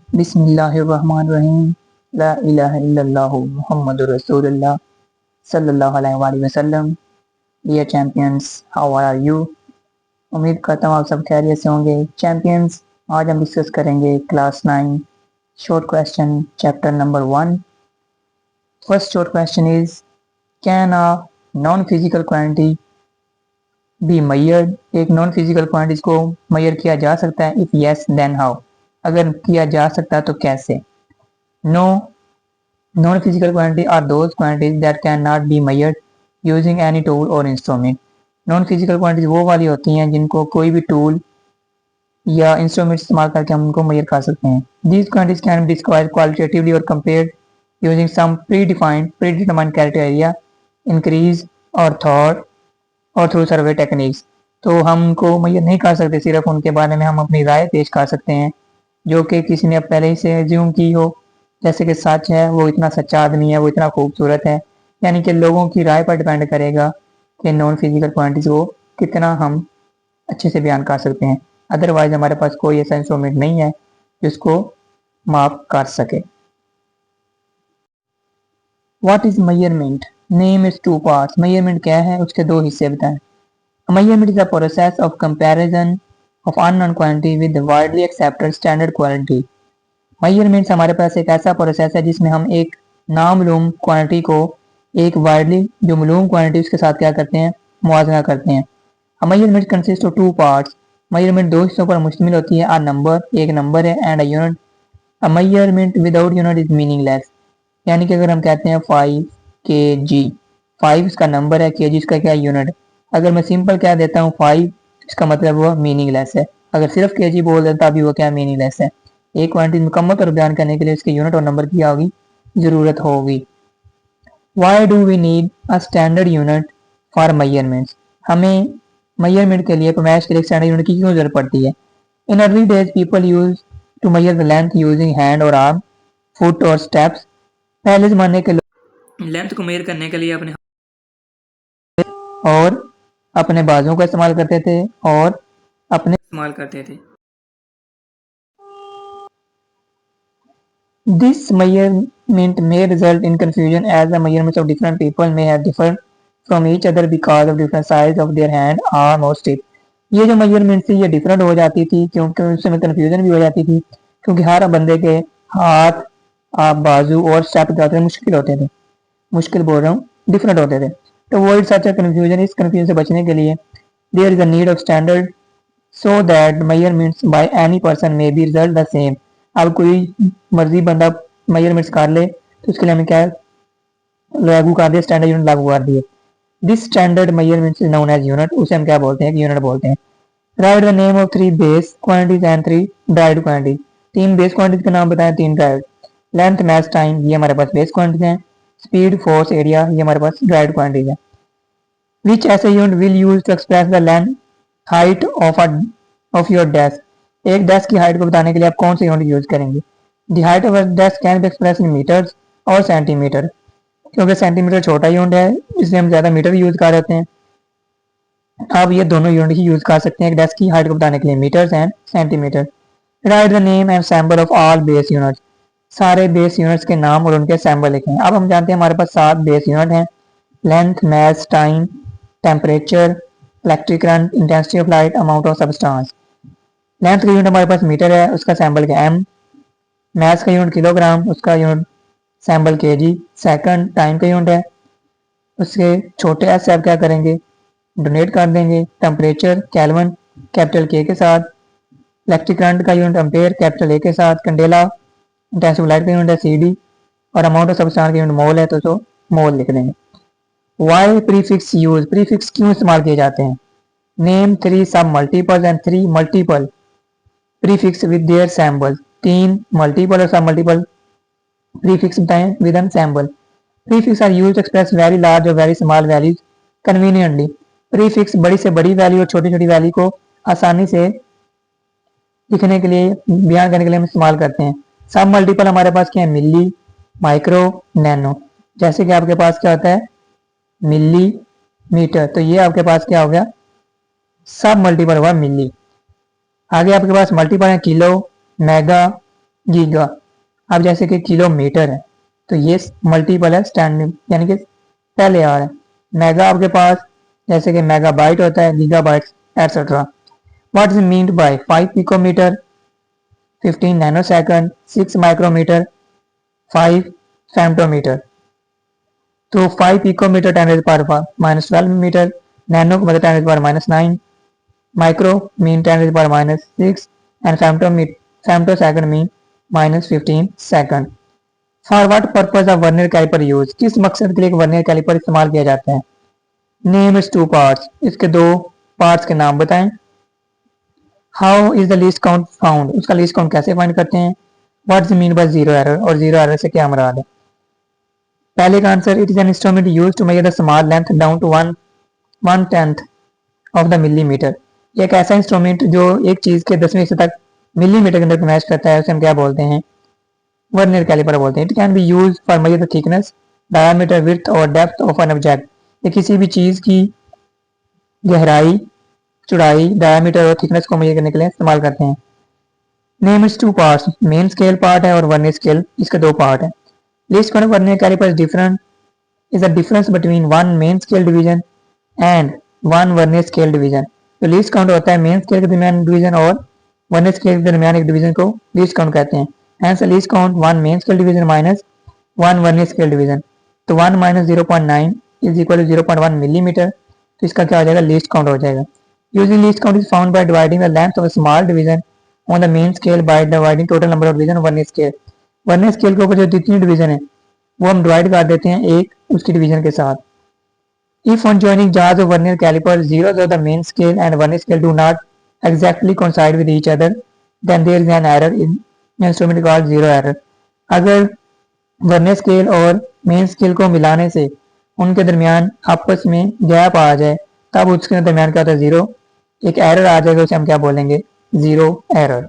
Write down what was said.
बिस्मिल्लाहिर्रहमानिर्रहीम। ला इलाहा इल्लल्लाहु मुहम्मदुर रसूलुल्लाह सल्लल्लाहु अलैहि वसल्लम। Dear champions, how are you? उम्मीद करता हूँ आप सब खैरियत से होंगे। चैंपियंस, आज हम डिस्कस करेंगे class 9 short question chapter number 1। First short question is, can a non physical quantity be measured? एक नॉन फिजिकल क्वांटिटी को मेजर किया जा सकता है? If yes then how? अगर किया जा सकता है तो कैसे? No, non physical quantity are those quantities that can not be measured using any tool और इंस्ट्रूमेंट। नॉन फिजिकल क्वांटिटीज वो वाली होती हैं जिनको कोई भी टूल या इंस्ट्रूमेंट इस्तेमाल करके हम उनको मेजर कर सकते हैं। These quantities can be described qualitatively और compared using some predefined criteria, increase or thought or through survey techniques. तो हम उनको मेजर नहीं कर सकते, सिर्फ उनके बारे में हम अपनी राय पेश कर सकते हैं जो कि किसी ने पहले ही से एज्यूम की हो, जैसे कि सच है, वो इतना सच्चा आदमी है, वो इतना खूबसूरत है। यानी कि लोगों की राय पर डिपेंड करेगा कि नॉन फिजिकल क्वांटिटीज को कितना हम अच्छे से बयान कर सकते हैं। अदरवाइज हमारे पास कोई ऐसा इंस्ट्रूमेंट नहीं है जिसको माप कर सके। What is measurement? Name is two parts. Measurement क्या है, उसके दो हिस्से बताएं। Measurement is the process of comparison of unknown quantity with widely accepted standard quantity. Measurements हमारे पास एक ऐसा प्रोसेस है जिसमें हम एक नामालूम क्वांटिटी को एक वाइडली जो मालूम क्वांटिटी उसके साथ क्या करते हैं, मुआवजा करते हैं। Measurement consist of two parts. Measurement दो हिस्सों पर मुश्तमिल होती है। अ नंबर, एक नंबर है, and a unit. A measurement without unit is meaningless. यानी कि अगर हम कहते हैं 5 kg, 5 इसका नंबर है, kg इसका क्या यूनिट है। अगर मैं सिंपल कह देता हूँ 5, इसका मतलब वो मीनिंगलेस है। अगर सिर्फ kg बोल देता अभी वो क्या मीनिंगलेस है। एक क्वांटिटी मुकम्मल तौर बयान करने के लिए इसके यूनिट और नंबर की क्या होगी, जरूरत होगी। Why do we need a standard unit for measurements? हमें मेजरमेंट के लिए, पैमाइश के लिए स्टैंडर्ड यूनिट की क्यों जरूरत पड़ती है? In early days people use to measure the length using hand और आर्म, फुट और स्टेप्स। पहले जमाने के लोग लेंथ को मेजर करने के लिए अपने और अपने बाजुओं का इस्तेमाल करते थे और अपने इस्तेमाल करते थे। This measurement may result in confusion as the measurements of different people may have differed from each other because of different size of their hand, arm और stick। ये जो मेजरमेंट थी ये डिफरेंट हो जाती थी क्योंकि उसमें कंफ्यूजन भी हो जाती थी क्योंकि हर बंदे के हाथ, बाजू और स्टेप ज़्यादा मुश्किल होते थे। मुश्किल बोल रहा हूँ, डिफरेंट होते थे। तो वर्ड सच कंफ्यूजन, इस कंफ्यूजन से बचने के लिए there is a need of standard so that measurements by any person may be result the same. अब कोई मर्जी बंदा मेजरमेंट्स कर ले तो उसके लिए हमें क्या लागू कर दिया, स्टैंडर्ड यूनिट लागू कर दिए। This standard measurements is known as unit. उसे हम क्या बोलते हैं, यूनिट बोलते हैं। Right the name of 3 base quantities and 3 derived quantities. 3 base quantities के नाम बताएं, 3 ड्राइव्ड। लेंथ, मास, टाइम, ये हमारे पास बेस क्वांटिटीज हैं। स्पीड, फोर्स, एरिया, ये हमारे पास ड्राइव्ड क्वांटिटीज है। Which SI unit will use to express the length height of your desk. एक डेस्क की हाइट को बताने के लिए आप कौन सा यूनिट यूज करेंगे? The height of a desk can be express in meters और सेंटीमीटर। क्योंकि सेंटीमीटर छोटा यूनिट है इसलिए हम ज्यादा मीटर यूज कर रहे हैं। आप ये दोनों यूनिट ही यूज कर सकते हैं एक डेस्क की हाइट को बताने के लिए, meters and centimeter. Right the name and symbol of all base units. सारे बेस यूनिट्स के नाम और उनके सैम्बल लिखें। अब हम जानते हैं हमारे पास 7 बेस यूनिट हैं। Length, mass, time, temperature, electric current, intensity of light, amount of substance. Length का यूनिट हमारे पास मीटर है, उसका सैम्बल का एम। मास का यूनिट किलोग्राम, उसका unit sample KG. Second, time का यूनिट है, उसके छोटे एस से आप क्या करेंगे, डोनेट कर देंगे। टेम्परेचर केल्विन कैपिटल के के साथ। इलेक्ट्रिक करंट का यूनिट एम्पेयर कैपिटल ए के साथ। कैंडेला इंटेंसिटी ऑफ लाइट का यूनिट है सी डी। और अमाउंट ऑफ सब्सटेंस का यूनिट मोल है तो मोल लिख देंगे। Y prefix use? प्रीफिक्स क्यों इस्तेमाल किए जाते हैं? Name 3 sub multiple and 3 multiple prefix with their symbol. 3 multiple और सब मल्टीपल प्रीफिक्स बताएं with an symbol. Prefix are used to express very large or very small values conveniently. Prefix बड़ी से बड़ी वैल्यू और छोटी छोटी वैल्यू को आसानी से लिखने के लिए, बयान करने के लिए हम इस्तेमाल करते हैं। सब मल्टीपल हमारे पास क्या है, मिली, माइक्रो, नैनो। जैसे कि आपके पास क्या होता है, मिली मीटर, तो ये आपके पास क्या हो गया, सब मल्टीपल हुआ मिली। आगे आपके पास मल्टीपल है किलो, मेगा, गीगा। अब जैसे कि किलोमीटर है तो ये मल्टीपल है स्टैंडर्ड यानी कि पहले आ रहा है। मेगा आपके पास जैसे कि मेगाबाइट होता है, gigabytes etcetera. What is meant by 5 picometer, 15 nanosecond, 6 micrometer, 5 femtometer. तो 5 picometer 10 power minus 12 meter, nano मतलब 10 power minus 9, micro mean 10 power minus 6 and femto second mean minus 15 second. For what purpose of vernier caliper use, किस मकसद के लिए vernier caliper इस्तेमाल किया जाता है। नेम इट्स टू पार्ट्स, इसके दो पार्ट्स के नाम बताएं। How is the least count found, उसका लीस्ट काउंट कैसे फाइंड करते हैं। What is mean by zero error, और जीरो एरर से क्या मुराद है। पहले का answer, it is an instrument use to measure the small length down to one tenth of the millimeter. एक ऐसा इंस्ट्रूमेंट जो एक चीज के 10वें हिस्से तक मिलीमीटर के अंदर मैच करता है उसे हम क्या बोलते हैं, वर्नियर कैलिपर बोलते हैं। It can be use for measure the thickness, diameter, width और डेप्थ ऑफ एन ऑब्जेक्ट। ये किसी भी चीज की गहराई, चौड़ाई, डायमीटर और थिकनेस को मेजर करने के लिए इस्तेमाल करते हैं। Name it's two parts, main scale part है और वर्नियर स्केल, इसके दो पार्ट है। लिस्ट कौन vernier caliper different is the difference between one main scale division and one vernier scale division। तो लीस्ट काउंट होता है मेन स्केल के दरमियान डिवीजन और वर्नियर स्केल के दरमियान एक डिवीजन को लीस्ट काउंट कहते हैं। Hence least count one main scale division minus one vernier scale division. तो 1 minus 0.9 is equal to 0.1 millimeter. तो इसका क्या हो जाएगा, लीस्ट काउंट हो जाएगा। Usually least count is found by dividing the length of a small division on the main scale by dividing total number of division vernier scale. Vernier scale के ऊपर जो जितनी डिवीजन है वो हम डिवाइड कर देते हैं एक उसकी डिवीजन के साथ। If on joining jars of vernier calipers, zeros of the main scale and vernier scale do not exactly coincide with each other, then there is an error in instrument called zero error। अगर vernier scale और main scale को मिलाने से उनके दरमियान आपस में gap आ जाए तब उसके दरमियान क्या होता है, जीरो, एक एरर आ जाएगा, उसे हम क्या बोलेंगे, जीरो एरर।